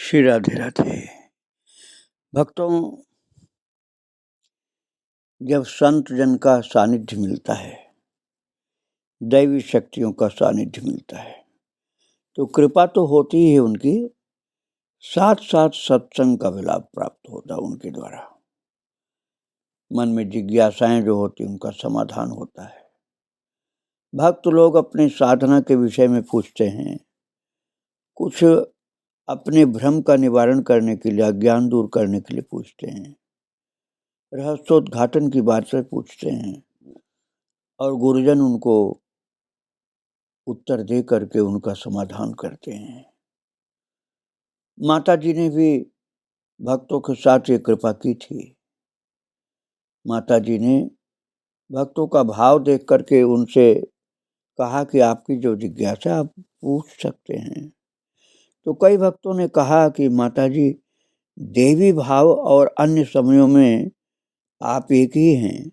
श्री राधे राधे। भक्तों, जब संत जन का सानिध्य मिलता है, दैवी शक्तियों का सानिध्य मिलता है, तो कृपा तो होती ही है उनकी, साथ साथ सत्संग का भी लाभ प्राप्त होता है उनके द्वारा। मन में जिज्ञासाएं जो होती उनका समाधान होता है। भक्त लोग अपने साधना के विषय में पूछते हैं, कुछ अपने भ्रम का निवारण करने के लिए, अज्ञान दूर करने के लिए पूछते हैं, रहस्योद्घाटन की बातें पूछते हैं और गुरुजन उनको उत्तर दे करके उनका समाधान करते हैं। माता जी ने भी भक्तों के साथ ये कृपा की थी। माता जी ने भक्तों का भाव देख करके उनसे कहा कि आपकी जो जिज्ञासा आप पूछ सकते हैं। तो कई भक्तों ने कहा कि माता जी, देवी भाव और अन्य समयों में आप एक ही हैं,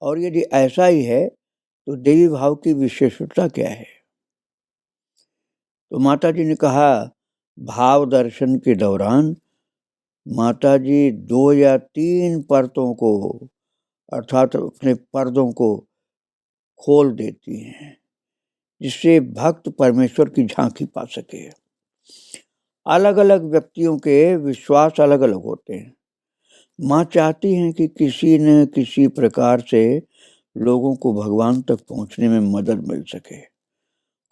और यदि ऐसा ही है तो देवी भाव की विशेषता क्या है? तो माता जी ने कहा, भाव दर्शन के दौरान माता जी 2 या 3 परतों को, अर्थात अपने पर्दों को खोल देती हैं, जिससे भक्त परमेश्वर की झांकी पा सके। अलग अलग व्यक्तियों के विश्वास अलग अलग होते हैं। माँ चाहती हैं कि किसी न किसी प्रकार से लोगों को भगवान तक पहुंचने में मदद मिल सके।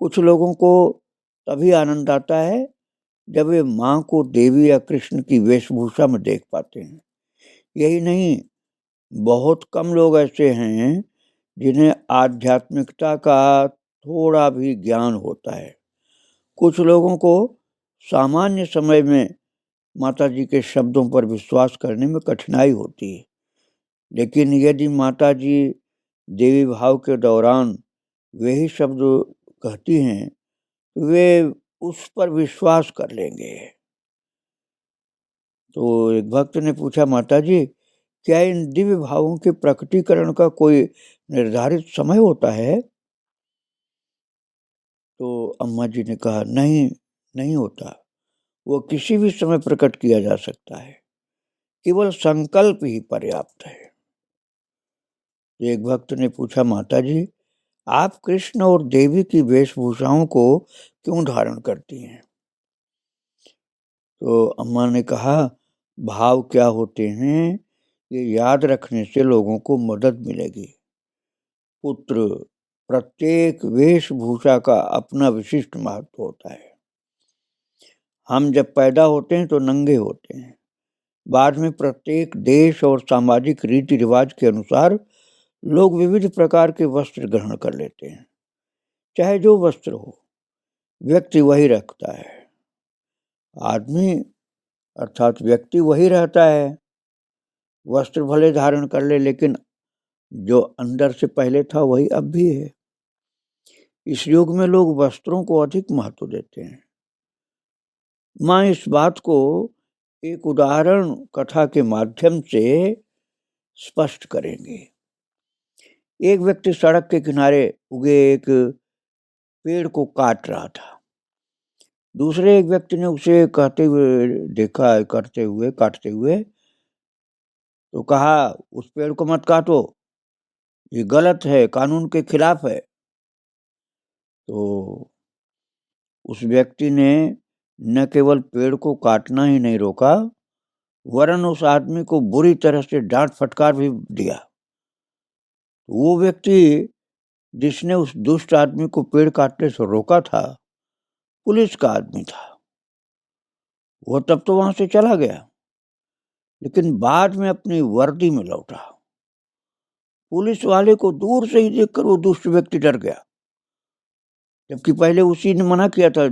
कुछ लोगों को तभी आनंद आता है जब वे माँ को देवी या कृष्ण की वेशभूषा में देख पाते हैं। यही नहीं, बहुत कम लोग ऐसे हैं जिन्हें आध्यात्मिकता का थोड़ा भी ज्ञान होता है। कुछ लोगों को सामान्य समय में माता जी के शब्दों पर विश्वास करने में कठिनाई होती है, लेकिन यदि माता जी देवी भाव के दौरान वही शब्द कहती हैं, वे उस पर विश्वास कर लेंगे। तो एक भक्त ने पूछा, माता जी, क्या इन दिव्य भावों के प्रकटीकरण का कोई निर्धारित समय होता है? तो अम्मा जी ने कहा, नहीं होता। वो किसी भी समय प्रकट किया जा सकता है, केवल संकल्प ही पर्याप्त है। एक भक्त ने पूछा, माता जी, आप कृष्ण और देवी की वेशभूषाओं को क्यों धारण करती हैं? तो अम्मा ने कहा, भाव क्या होते हैं ये याद रखने से लोगों को मदद मिलेगी। पुत्र, प्रत्येक वेशभूषा का अपना विशिष्ट महत्व होता है। हम जब पैदा होते हैं तो नंगे होते हैं। बाद में प्रत्येक देश और सामाजिक रीति रिवाज के अनुसार लोग विविध प्रकार के वस्त्र ग्रहण कर लेते हैं। चाहे जो वस्त्र हो, व्यक्ति वही रखता है। आदमी अर्थात व्यक्ति वही रहता है। वस्त्र भले धारण कर ले, लेकिन जो अंदर से पहले था वही अब भी है। इस युग में लोग वस्त्रों को अधिक महत्व देते हैं। माँ इस बात को एक उदाहरण कथा के माध्यम से स्पष्ट करेंगे। एक व्यक्ति सड़क के किनारे उगे एक पेड़ को काट रहा था। दूसरे एक व्यक्ति ने उसे काटते हुए तो कहा, उस पेड़ को मत काटो, ये गलत है, कानून के खिलाफ है। तो उस व्यक्ति ने न केवल पेड़ को काटना ही नहीं रोका, वरन उस आदमी को बुरी तरह से डांट फटकार भी दिया। वो व्यक्ति जिसने उस दुष्ट आदमी को पेड़ काटने से रोका था, पुलिस का आदमी था। वो तब तो वहां से चला गया, लेकिन बाद में अपनी वर्दी में लौटा। पुलिस वाले को दूर से ही देखकर वो दुष्ट व्यक्ति डर गया, जबकि पहले उसी ने मना किया था।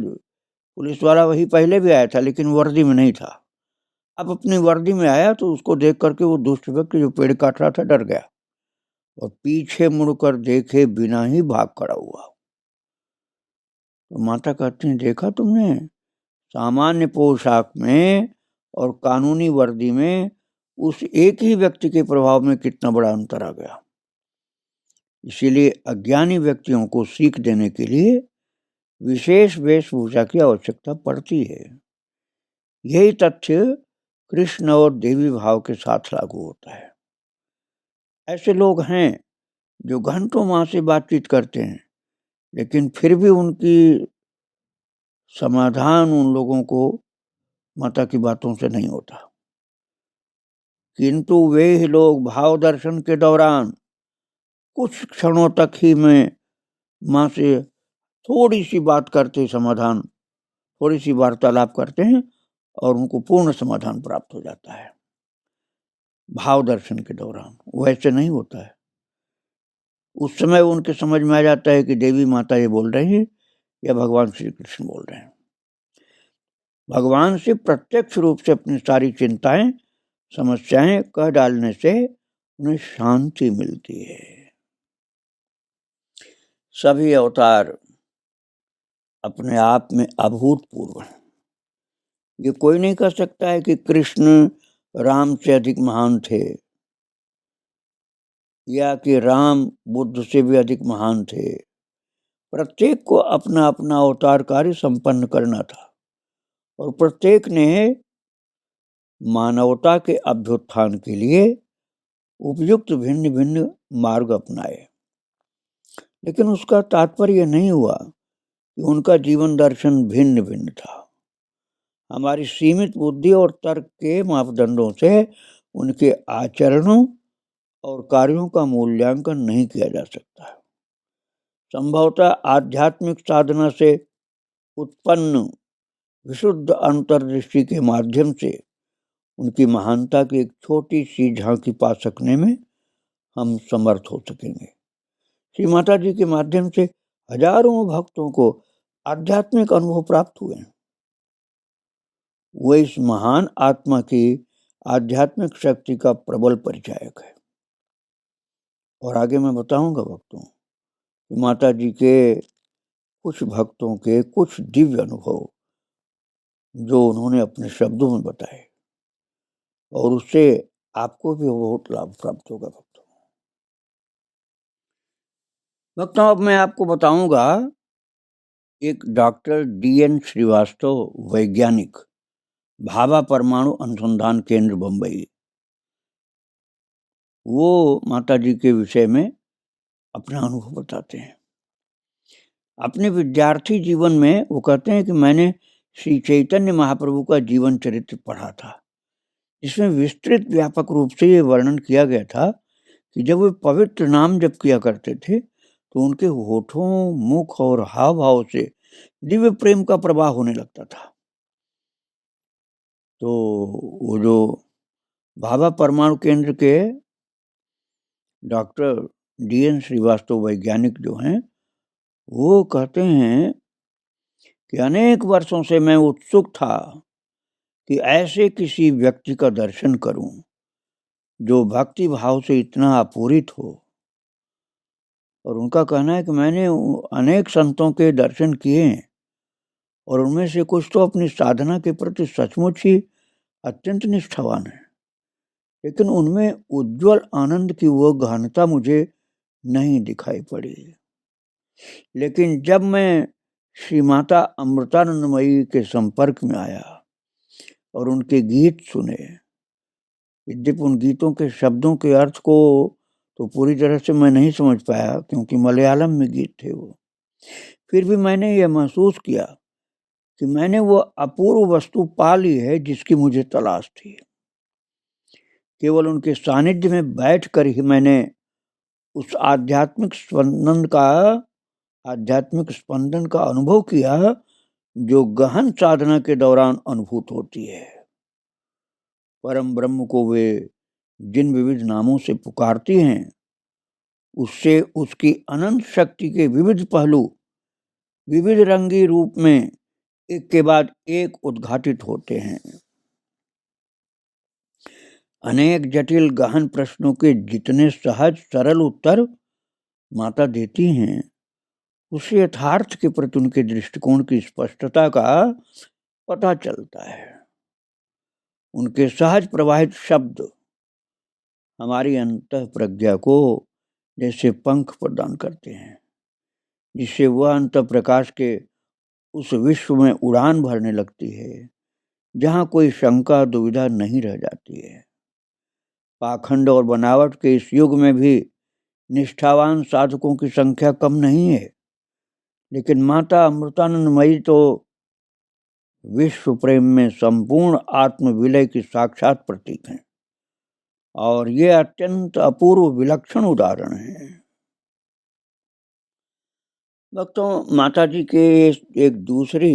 पुलिस वाला वही पहले भी आया था, लेकिन वर्दी में नहीं था। अब अपनी वर्दी में आया तो उसको देख करके वो दुष्ट व्यक्ति जो पेड़ काट रहा था डर गया और पीछे मुड़कर देखे बिना ही भाग खड़ा हुआ। तो माता कहती हैं, देखा तुमने, सामान्य पोशाक में और कानूनी वर्दी में उस एक ही व्यक्ति के प्रभाव में कितना बड़ा अंतर आ गया। इसीलिए अज्ञानी व्यक्तियों को सीख देने के लिए विशेष वेशभूषा की आवश्यकता पड़ती है। यही तथ्य कृष्ण और देवी भाव के साथ लागू होता है। ऐसे लोग हैं जो घंटों माँ से बातचीत करते हैं, लेकिन फिर भी उनकी समाधान उन लोगों को माता की बातों से नहीं होता। किंतु वे ही लोग भाव दर्शन के दौरान कुछ क्षणों तक ही में माँ से थोड़ी सी बात करते, समाधान, थोड़ी सी वार्तालाप करते हैं और उनको पूर्ण समाधान प्राप्त हो जाता है। भाव दर्शन के दौरान वैसे नहीं होता है। उस समय उनके समझ में आ जाता है कि देवी माता ये बोल रही है या भगवान श्री कृष्ण बोल रहे हैं। भगवान से प्रत्यक्ष रूप से अपनी सारी चिंताएं, समस्याएं कह डालने से उन्हें शांति मिलती है। सभी अवतार अपने आप में अभूतपूर्व हैं। ये कोई नहीं कह सकता है कि कृष्ण राम से अधिक महान थे या कि राम बुद्ध से भी अधिक महान थे। प्रत्येक को अपना अपना अवतार कार्य संपन्न करना था और प्रत्येक ने मानवता के अभ्युत्थान के लिए उपयुक्त भिन्न भिन्न मार्ग अपनाए। लेकिन उसका तात्पर्य नहीं हुआ कि उनका जीवन दर्शन भिन्न भिन्न था। हमारी सीमित बुद्धि और तर्क के मापदंडों से उनके आचरणों और कार्यों का मूल्यांकन नहीं किया जा सकता। संभवतः आध्यात्मिक साधना से उत्पन्न विशुद्ध अंतर्दृष्टि के माध्यम से उनकी महानता की एक छोटी सी झांकी पा सकने में हम समर्थ हो सकेंगे। श्री माता जी के माध्यम से हजारों भक्तों को आध्यात्मिक अनुभव प्राप्त हुए। वो इस महान आत्मा की आध्यात्मिक शक्ति का प्रबल परिचायक है। और आगे मैं बताऊंगा भक्तों कि माता जी के कुछ भक्तों के कुछ दिव्य अनुभव जो उन्होंने अपने शब्दों में बताए, और उससे आपको भी बहुत लाभ प्राप्त होगा भक्तों। अब मैं आपको बताऊंगा एक डॉक्टर DN श्रीवास्तव, वैज्ञानिक, भाभा परमाणु अनुसंधान केंद्र बंबई, वो माता जी के विषय में अपना अनुभव बताते हैं। अपने विद्यार्थी जीवन में वो कहते हैं कि मैंने श्री चैतन्य महाप्रभु का जीवन चरित्र पढ़ा था, जिसमें विस्तृत व्यापक रूप से ये वर्णन किया गया था कि जब वे पवित्र नाम जप किया करते थे तो उनके होठों, मुख और हाव भाव से दिव्य प्रेम का प्रवाह होने लगता था। तो वो जो भाभा परमाणु केंद्र के डॉक्टर DN श्रीवास्तव वैज्ञानिक जो हैं, वो कहते हैं कि अनेक वर्षों से मैं उत्सुक था कि ऐसे किसी व्यक्ति का दर्शन करूं जो भक्ति भाव से इतना अपूरित हो। और उनका कहना है कि मैंने अनेक संतों के दर्शन किए हैं और उनमें से कुछ तो अपनी साधना के प्रति सचमुच ही अत्यंत निष्ठावान है, लेकिन उनमें उज्जवल आनंद की वो गहनता मुझे नहीं दिखाई पड़ी। लेकिन जब मैं श्री माता अमृतानंदमयी के संपर्क में आया और उनके गीत सुने, यद्यपि उन गीतों के शब्दों के अर्थ को तो पूरी तरह से मैं नहीं समझ पाया क्योंकि मलयालम में गीत थे वो, फिर भी मैंने यह महसूस किया कि मैंने वो अपूर्व वस्तु पा ली है जिसकी मुझे तलाश थी। केवल उनके सानिध्य में बैठकर ही मैंने उस आध्यात्मिक स्पंदन का अनुभव किया जो गहन साधना के दौरान अनुभूत होती है। परम ब्रह्म को वे जिन विविध नामों से पुकारती हैं, उससे उसकी अनंत शक्ति के विविध पहलू विविध रंगी रूप में एक के बाद एक उद्घाटित होते हैं। अनेक जटिल गहन प्रश्नों के जितने सहज सरल उत्तर माता देती हैं, उससे यथार्थ के प्रति उनके दृष्टिकोण की स्पष्टता का पता चलता है। उनके सहज प्रवाहित शब्द हमारी अंतः प्रज्ञा को जैसे पंख प्रदान करते हैं, जिससे वह अंतः प्रकाश के उस विश्व में उड़ान भरने लगती है जहाँ कोई शंका दुविधा नहीं रह जाती है। पाखंड और बनावट के इस युग में भी निष्ठावान साधकों की संख्या कम नहीं है, लेकिन माता अमृतानंदमयी तो विश्व प्रेम में संपूर्ण आत्म विलय की साक्षात प्रतीक हैं और ये अत्यंत अपूर्व विलक्षण उदाहरण है। भक्तों, माता जी के एक दूसरी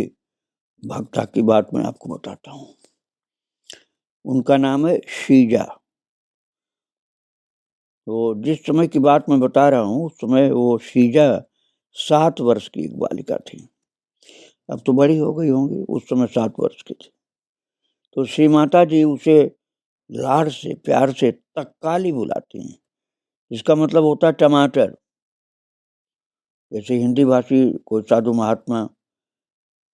भक्ता की बात मैं आपको बताता हूँ। उनका नाम है शीजा। तो जिस समय की बात मैं बता रहा हूँ उस समय वो शीजा 7 वर्ष की एक बालिका थी। अब तो बड़ी हो गई होंगी, उस समय 7 वर्ष की थी। तो श्री माता जी उसे लाड़ से प्यार से तक्काली बुलाती हैं, जिसका मतलब होता है टमाटर। जैसे हिंदी भाषी कोई साधु महात्मा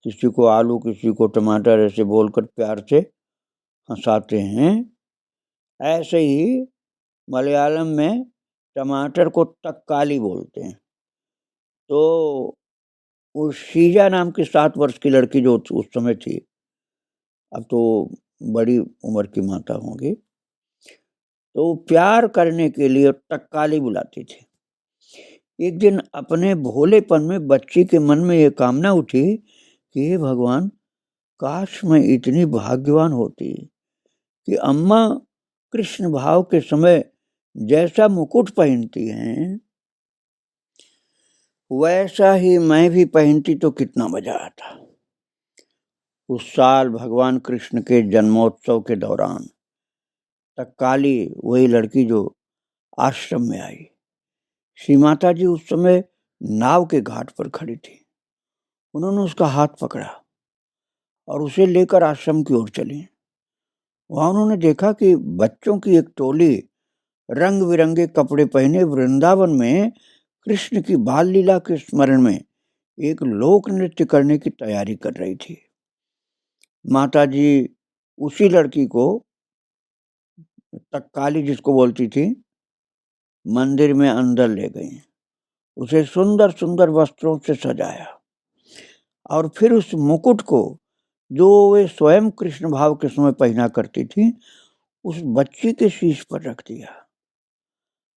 किसी को आलू किसी को टमाटर ऐसे बोलकर प्यार से हंसाते हैं, ऐसे ही मलयालम में टमाटर को तक्काली बोलते हैं। तो वो शीजा नाम की 7 वर्ष की लड़की जो उस समय थी, अब तो बड़ी उम्र की माता होंगी, तो प्यार करने के लिए तक्काली बुलाती थी। एक दिन अपने भोलेपन में बच्ची के मन में ये कामना उठी कि हे भगवान, काश मैं इतनी भाग्यवान होती कि अम्मा कृष्ण भाव के समय जैसा मुकुट पहनती हैं वैसा ही मैं भी पहनती तो कितना मजा आता। उस साल भगवान कृष्ण के जन्मोत्सव के दौरान तक्काली वही लड़की जो आश्रम में आई। श्री माता जी उस समय नाव के घाट पर खड़ी थी। उन्होंने उसका हाथ पकड़ा और उसे लेकर आश्रम की ओर चली। वहां उन्होंने देखा कि बच्चों की एक टोली रंग बिरंगे कपड़े पहने वृंदावन में कृष्ण की बाल लीला के स्मरण में एक लोक नृत्य करने की तैयारी कर रही थी। माता जी उसी लड़की को, तक्काली जिसको बोलती थी, मंदिर में अंदर ले गई। उसे सुंदर सुंदर वस्त्रों से सजाया और फिर उस मुकुट को जो वे स्वयं कृष्ण भाव के समय पहना करती थी उस बच्ची के शीश पर रख दिया।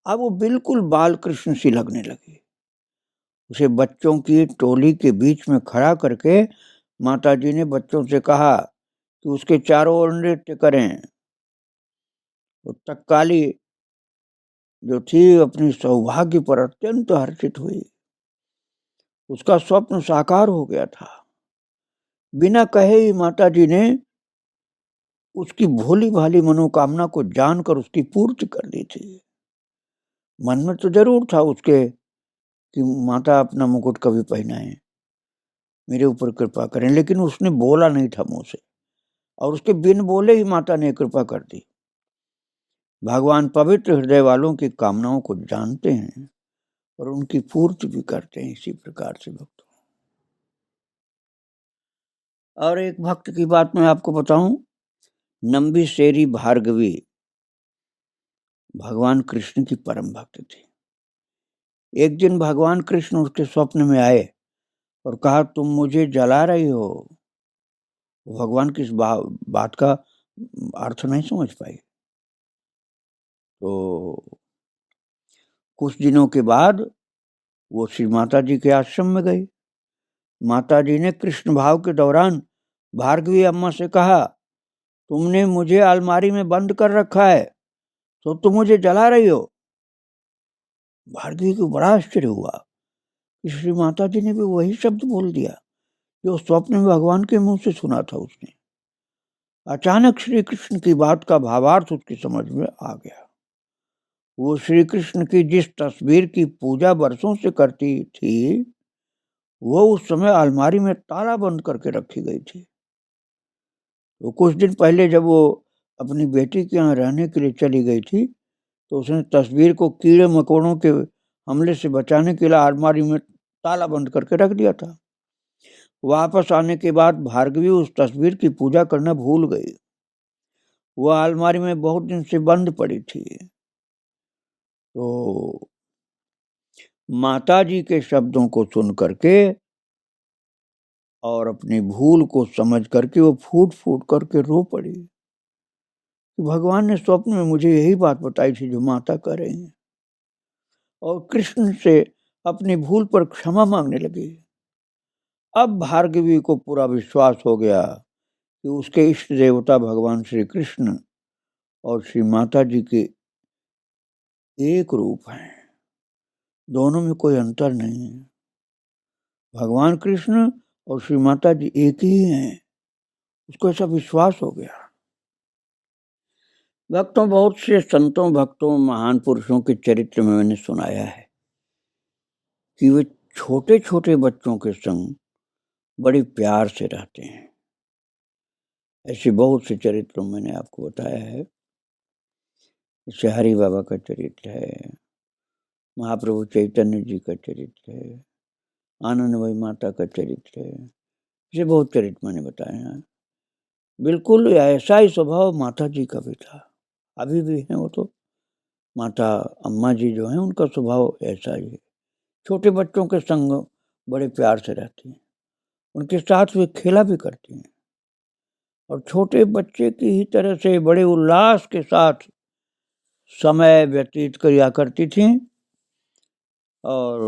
अब वो बिल्कुल बाल कृष्ण सी लगने लगी। उसे बच्चों की टोली के बीच में खड़ा करके माता जी ने बच्चों से कहा कि उसके चारों ओर नृत्य करें। तो तक्काली जो थी अपनी सौभाग्य पर अत्यंत हर्षित हुई। उसका स्वप्न साकार हो गया था। बिना कहे ही माता जी ने उसकी भोली भाली मनोकामना को जानकर उसकी पूर्ति कर दी थी। मन में तो जरूर था उसके कि माता अपना मुकुट कभी पहनाए, मेरे ऊपर कृपा करें, लेकिन उसने बोला नहीं था मुंह से, और उसके बिन बोले ही माता ने कृपा कर दी। भगवान पवित्र हृदय वालों की कामनाओं को जानते हैं और उनकी पूर्ति भी करते हैं। इसी प्रकार से भक्तों, और एक भक्त की बात मैं आपको बताऊं। नंबीशेरी भार्गवी भगवान कृष्ण की परम भक्त थी। एक दिन भगवान कृष्ण उसके स्वप्न में आए और कहा, तुम मुझे जला रही हो। भगवान की इस बात का अर्थ नहीं समझ पाई। तो कुछ दिनों के बाद वो श्री माता जी के आश्रम में गई। माता जी ने कृष्ण भाव के दौरान भार्गवी अम्मा से कहा, तुमने मुझे अलमारी में बंद कर रखा है तो तुम मुझे जला रही हो। भार्गवी को बड़ा आश्चर्य हुआ। श्री माता जी ने भी वही शब्द बोल दिया जो स्वप्न में भगवान के मुंह से सुना था उसने। अचानक श्री कृष्ण की बात का भावार्थ उसकी समझ में आ गया। वो श्री कृष्ण की जिस तस्वीर की पूजा वर्षों से करती थी वो उस समय अलमारी में ताला बंद करके रखी गई थी। तो कुछ दिन पहले जब वो अपनी बेटी के यहाँ रहने के लिए चली गई थी तो उसने तस्वीर को कीड़े मकोड़ों के हमले से बचाने के लिए अलमारी में ताला बंद करके रख दिया था। वापस आने के बाद भार्गवी उस तस्वीर की पूजा करना भूल गई। वह अलमारी में बहुत दिन से बंद पड़ी थी। तो माता जी के शब्दों को सुन करके और अपनी भूल को समझ करके वो फूट फूट करके रो पड़ी कि भगवान ने स्वप्न में मुझे यही बात बताई थी जो माता कह रही हैं, और कृष्ण से अपनी भूल पर क्षमा मांगने लगी। अब भार्गवी को पूरा विश्वास हो गया कि उसके इष्ट देवता भगवान श्री कृष्ण और श्री माता जी के एक रूप हैं, दोनों में कोई अंतर नहीं है। भगवान कृष्ण और श्री माता जी एक ही हैं, उसको ऐसा विश्वास हो गया। भक्तों, बहुत से संतों, भक्तों, महान पुरुषों के चरित्र में मैंने सुनाया है कि वे छोटे छोटे बच्चों के संग बड़े प्यार से रहते हैं। ऐसे बहुत से चरित्रों मैंने आपको बताया है। जैसे हरि बाबा का चरित्र है, महाप्रभु चैतन्य जी का चरित्र है, आनंदमयी माता का चरित्र है, ये बहुत चरित्र मैंने बताए हैं। बिल्कुल ऐसा ही स्वभाव माता जी का भी था, अभी भी है। वो तो माता अम्मा जी जो हैं उनका स्वभाव ऐसा ही है, छोटे बच्चों के संग बड़े प्यार से रहती हैं, उनके साथ वे खेला भी करती हैं और छोटे बच्चे की ही तरह से बड़े उल्लास के साथ समय व्यतीत किया करती थीं और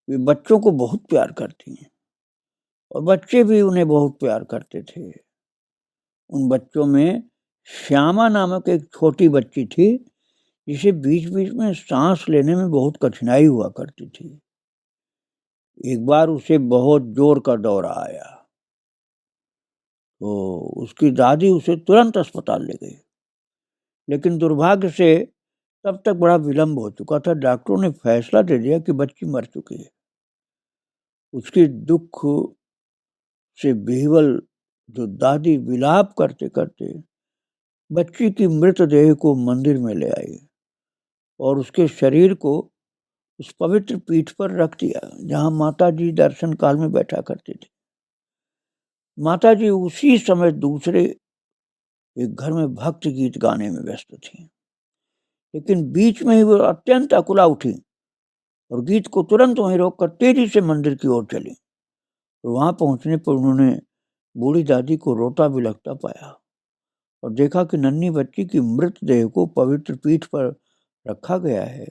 वे बच्चों को बहुत प्यार करती हैं और बच्चे भी उन्हें बहुत प्यार करते थे। उन बच्चों में श्यामा नामक एक छोटी बच्ची थी जिसे बीच बीच में सांस लेने में बहुत कठिनाई हुआ करती थी। एक बार उसे बहुत जोर का दौरा आया तो उसकी दादी उसे तुरंत अस्पताल ले गई, लेकिन दुर्भाग्य से तब तक बड़ा विलंब हो चुका था। डॉक्टरों ने फैसला दे दिया कि बच्ची मर चुकी है। उसके दुख से बेहवल जो दादी विलाप करते करते बच्ची की मृतदेह को मंदिर में ले आई और उसके शरीर को उस पवित्र पीठ पर रख दिया जहां माता जी दर्शन काल में बैठा करती थी। माता जी उसी समय दूसरे एक घर में भक्ति गीत गाने में व्यस्त थी, लेकिन बीच में ही वो अत्यंत अकुला उठी और गीत को तुरंत वहीं रोककर तेजी से मंदिर की ओर चली। और वहां पहुंचने पर उन्होंने बूढ़ी दादी को रोता बिलखता पाया और देखा कि नन्ही बच्ची की मृतदेह को पवित्र पीठ पर रखा गया है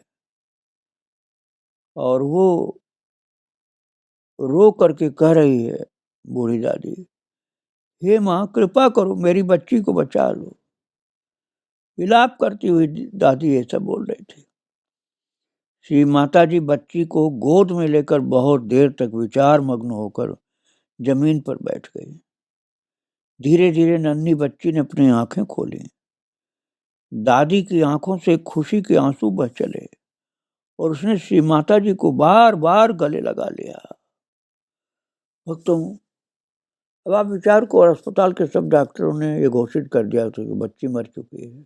और वो रो करके कह रही है, बूढ़ी दादी, हे माँ कृपा करो मेरी बच्ची को बचा लो। विलाप करती हुई दादी ऐसा बोल रही थी। श्री माता जी बच्ची को गोद में लेकर बहुत देर तक विचार मग्न होकर जमीन पर बैठ गई। धीरे धीरे नन्ही बच्ची ने अपनी आंखें खोली। दादी की आंखों से खुशी के आंसू बह चले और उसने श्री माता जी को बार बार गले लगा लिया। भक्तों, अब आप विचार को, और अस्पताल के सब डॉक्टरों ने ये घोषित कर दिया था कि बच्ची मर चुकी है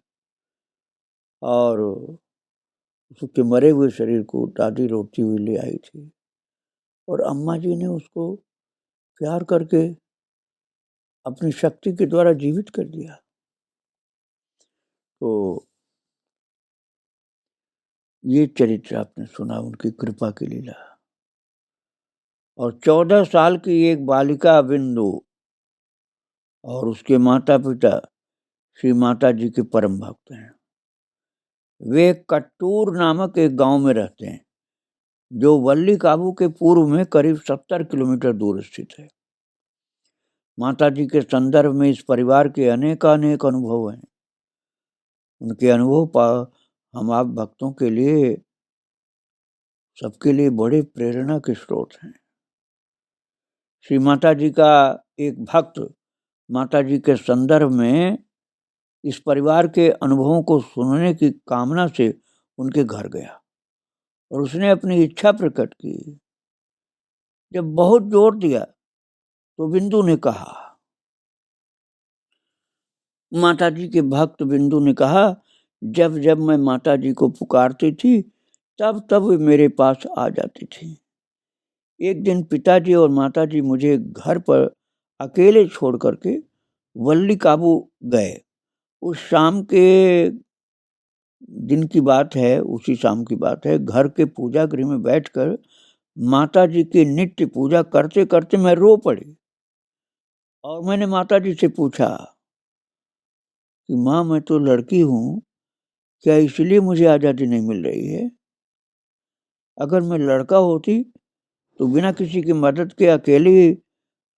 और उसके मरे हुए शरीर को दादी रोती हुई ले आई थी और अम्मा जी ने उसको प्यार करके अपनी शक्ति के द्वारा जीवित कर दिया। तो ये चरित्र आपने सुना, उनकी कृपा की लीला। और 14 साल की एक बालिका बिंदु और उसके माता पिता श्री माता जी के परम भक्त हैं। वे कट्टूर नामक एक गांव में रहते हैं जो वल्ली काबू के पूर्व में करीब 70 किलोमीटर दूर स्थित है। माता जी के संदर्भ में इस परिवार के अनेक अनुभव हैं। उनके अनुभव हम आप भक्तों के लिए, सबके लिए बड़े प्रेरणा के स्रोत हैं। श्री माता जी का एक भक्त माता जी के संदर्भ में इस परिवार के अनुभवों को सुनने की कामना से उनके घर गया और उसने अपनी इच्छा प्रकट की। जब बहुत जोर दिया तो बिंदु ने कहा, माता जी के भक्त बिंदु ने कहा, जब जब मैं माता जी को पुकारती थी तब तब वे मेरे पास आ जाती थी। एक दिन पिताजी और माताजी मुझे घर पर अकेले छोड़ करके वल्ली काबू गए। उस शाम के दिन की बात है, उसी शाम की बात है। घर के पूजा गृह में बैठकर माता जी की नित्य पूजा करते करते मैं रो पड़ी और मैंने माता जी से पूछा कि माँ, मैं तो लड़की हूँ, क्या इसलिए मुझे आज़ादी नहीं मिल रही है? अगर मैं लड़का होती तो बिना किसी की मदद के अकेले ही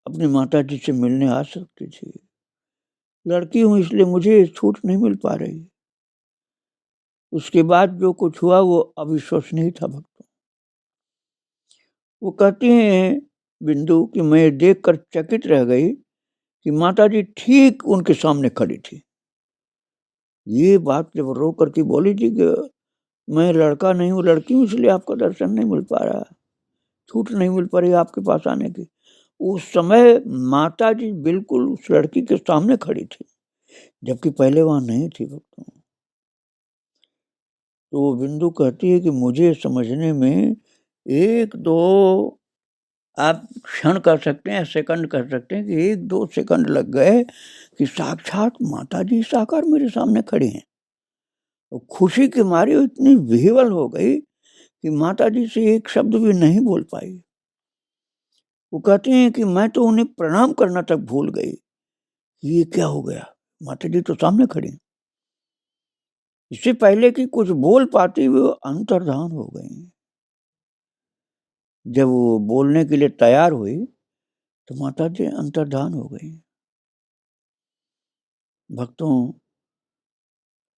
अपनी माता जी से मिलने आ सकती थी। लड़की हूँ इसलिए मुझे छूट नहीं मिल पा रही। उसके बाद जो कुछ हुआ वो अविश्वसनीय था भक्तों। वो कहती हैं बिंदु कि मैं देखकर चकित रह गई कि माता जी ठीक उनके सामने खड़ी थी। ये बात जब रो करके बोली थी कि मैं लड़का नहीं हूँ, लड़की हूँ, इसलिए आपका दर्शन नहीं मिल पा रहा, छूट नहीं मिल पा रही आपके पास आने की। उस समय माता जी बिल्कुल उस लड़की के सामने खड़ी थी, जबकि पहले वहां नहीं थी भक्तों। तो वो बिंदु कहती है कि मुझे समझने में 1-2 आप क्षण कर सकते हैं, सेकंड कर सकते हैं कि 1-2 सेकंड लग गए कि साक्षात माता जी साकार मेरे सामने खड़ी हैं। तो खुशी के मारे वो इतनी विह्वल हो गई कि माता जी से एक शब्द भी नहीं बोल पाई। वो कहती हैं कि मैं तो उन्हें प्रणाम करना तक भूल गई। ये क्या हो गया? माता जी तो सामने खड़ी हैं। इससे पहले कि कुछ बोल पाती वो अंतर्धान हो गई। जब वो बोलने के लिए तैयार हुई तो माता जी अंतर्धान हो गई। भक्तों,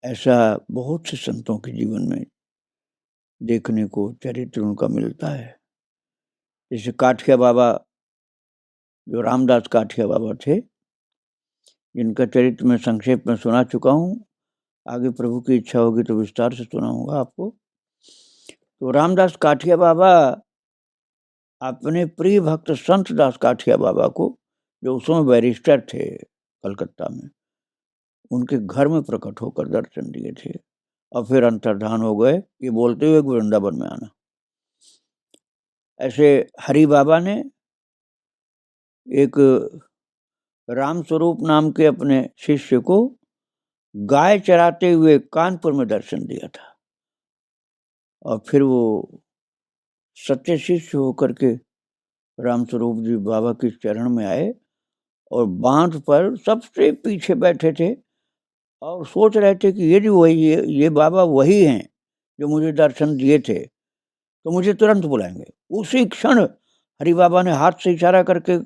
ऐसा बहुत से संतों के जीवन में देखने को चरित्र उनका मिलता है। जैसे काठिया बाबा, जो रामदास काठिया बाबा थे, जिनका चरित्र मैं संक्षेप में सुना चुका हूँ। आगे प्रभु की इच्छा होगी तो विस्तार से सुनाऊंगा आपको। तो रामदास काठिया बाबा अपने प्रिय भक्त संत दास काठिया बाबा को, जो उस समय बैरिस्टर थे कलकत्ता में, उनके घर में प्रकट होकर दर्शन दिए थे और फिर अंतर्धान हो गए, ये बोलते हुए वृंदावन में आना। ऐसे हरि बाबा ने एक राम स्वरूप नाम के अपने शिष्य को गाय चराते हुए कानपुर में दर्शन दिया था और फिर वो सच्चे शिष्य होकर के राम स्वरूप जी बाबा के चरण में आए और बांध पर सबसे पीछे बैठे थे और सोच रहे थे कि ये बाबा वही हैं जो मुझे दर्शन दिए थे, तो मुझे तुरंत बुलाएंगे। उसी क्षण हरि बाबा ने हाथ से इशारा करके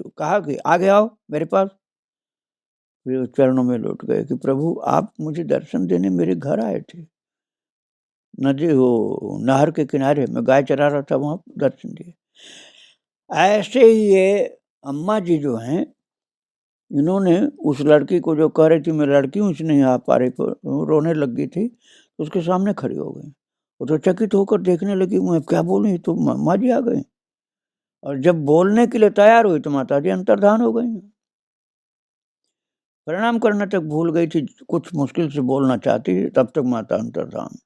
कहा कि आगे आओ मेरे पास। फिर चरणों में लौट गए कि प्रभु आप मुझे दर्शन देने मेरे घर आए थे, नदी वो नहर के किनारे मैं गाय चरा रहा था, वहां दर्शन दिए। ऐसे ही ये अम्मा जी जो हैं, इन्होंने उस लड़की को जो कह रही थी मैं लड़की हूँ इसलिए नहीं आ पा रही, रोने लग गई थी, उसके सामने खड़ी हो गई। वो तो चकित होकर देखने लगी, मैं क्या बोलूं, तो माँ जी आ गई। और जब बोलने के लिए तैयार हुई तो माता जी अंतर्धान हो गई। प्रणाम करना तक भूल गई थी, कुछ मुश्किल से बोलना चाहती थी, तब तक माता अंतर्धान।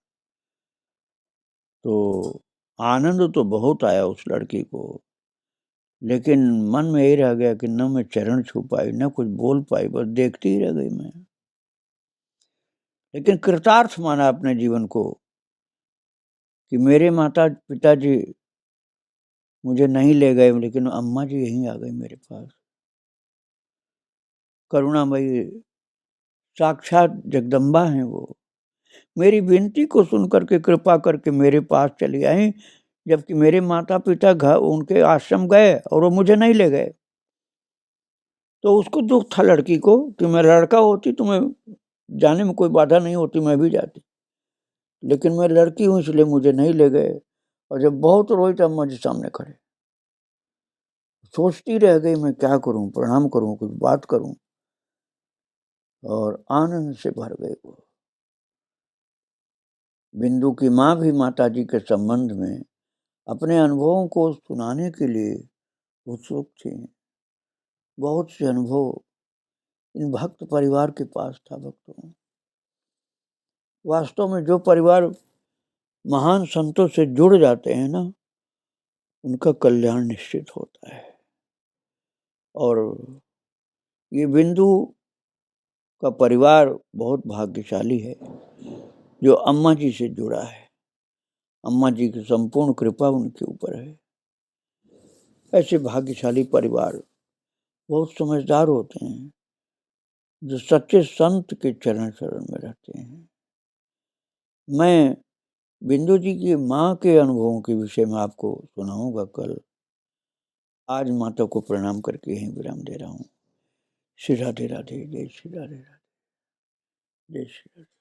तो आनंद तो बहुत आया उस लड़की को, लेकिन मन में यही रह गया कि न मैं चरण छू पाई, न कुछ बोल पाई, बस देखती ही रह गई मैं। लेकिन कृतार्थ माना अपने जीवन को कि मेरे माता पिताजी मुझे नहीं ले गए, लेकिन अम्मा जी यहीं आ गई मेरे पास। करुणामयी साक्षात जगदम्बा हैं वो। मेरी विनती को सुनकर के कृपा करके मेरे पास चली आई, जबकि मेरे माता पिता घर उनके आश्रम गए और वो मुझे नहीं ले गए। तो उसको दुख था लड़की को कि मैं लड़का होती तो मैं जाने में कोई बाधा नहीं होती, मैं भी जाती, लेकिन मैं लड़की हूँ इसलिए मुझे नहीं ले गए। और जब बहुत रोई तो अम्मा जी सामने खड़े, सोचती रह गई मैं क्या करूं, प्रणाम करूं, कुछ बात करूं, और आनंद से भर गई वो। बिंदु की माँ भी माता जी के संबंध में अपने अनुभवों को सुनाने के लिए उत्सुक थी। बहुत से अनुभव इन भक्त परिवार के पास था भक्तों। वास्तव में जो परिवार महान संतों से जुड़ जाते हैं ना, उनका कल्याण निश्चित होता है। और ये बिंदु का परिवार बहुत भाग्यशाली है जो अम्मा जी से जुड़ा है। अम्मा जी की संपूर्ण कृपा उनके ऊपर है। ऐसे भाग्यशाली परिवार बहुत समझदार होते हैं जो सच्चे संत के चरण शरण में रहते हैं। मैं बिंदु जी की माँ के अनुभवों के विषय में आपको सुनाऊंगा कल। आज माता को प्रणाम करके यहीं विराम दे रहा हूँ। श्री राधे राधे, जय श्री राधे राधे, जय श्री राधे।